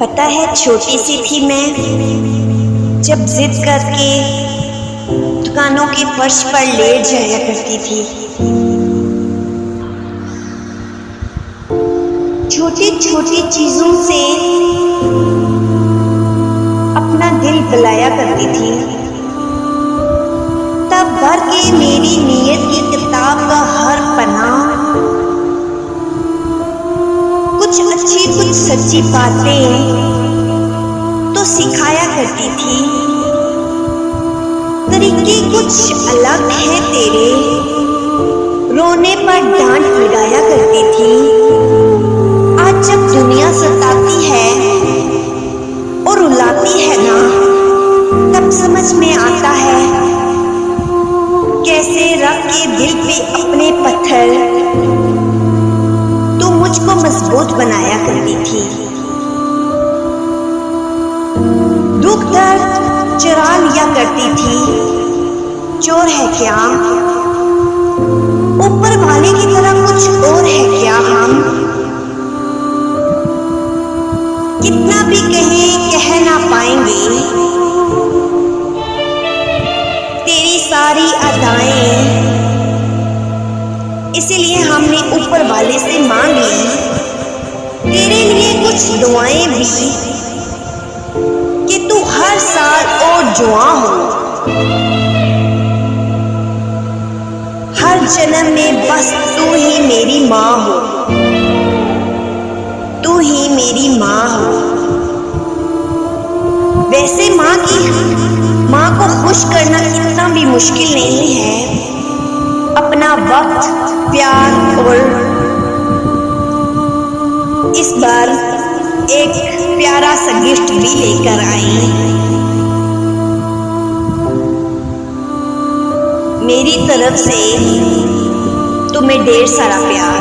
पता है, छोटी सी थी मैं जब जिद करके दुकानों के फर्श पर लेट जाया करती थी। छोटी छोटी चीजों से अपना दिल बुलाया करती थी। तब भर के मेरी नीयत की किताब का हर पन्ना कुछ अच्छी कुछ सच्ची बातें तो सिखाया करती थी। तरीके कुछ अलग है तेरे, रोने पर डांट लगाया करती थी। आज जब दुनिया सताती है और रुलाती है ना, तब समझ में आता है कैसे रख के दिल पे अपने पत्थर तू मुझको मजबूत बनाया करती थी। दुख दर्द चुरा लिया करती थी, चोर है क्या ऊपर वाले की तरह कुछ और है क्या हम? कितना भी कहें कह ना पाएंगे तेरी सारी अदाएं, इसीलिए हमने ऊपर वाले से मांग ली तेरे लिए कुछ दुआएं भी कि तू हर साल और जुआ हो। हर जन्म में बस तू ही मेरी माँ हो, तू ही मेरी माँ हो। वैसे माँ को खुश करना इतना भी मुश्किल नहीं है। अपना वक्त, प्यार और इस बार एक प्यारा सा गिफ्ट भी लेकर आई। मेरी तरफ से तुम्हें ढेर सारा प्यार।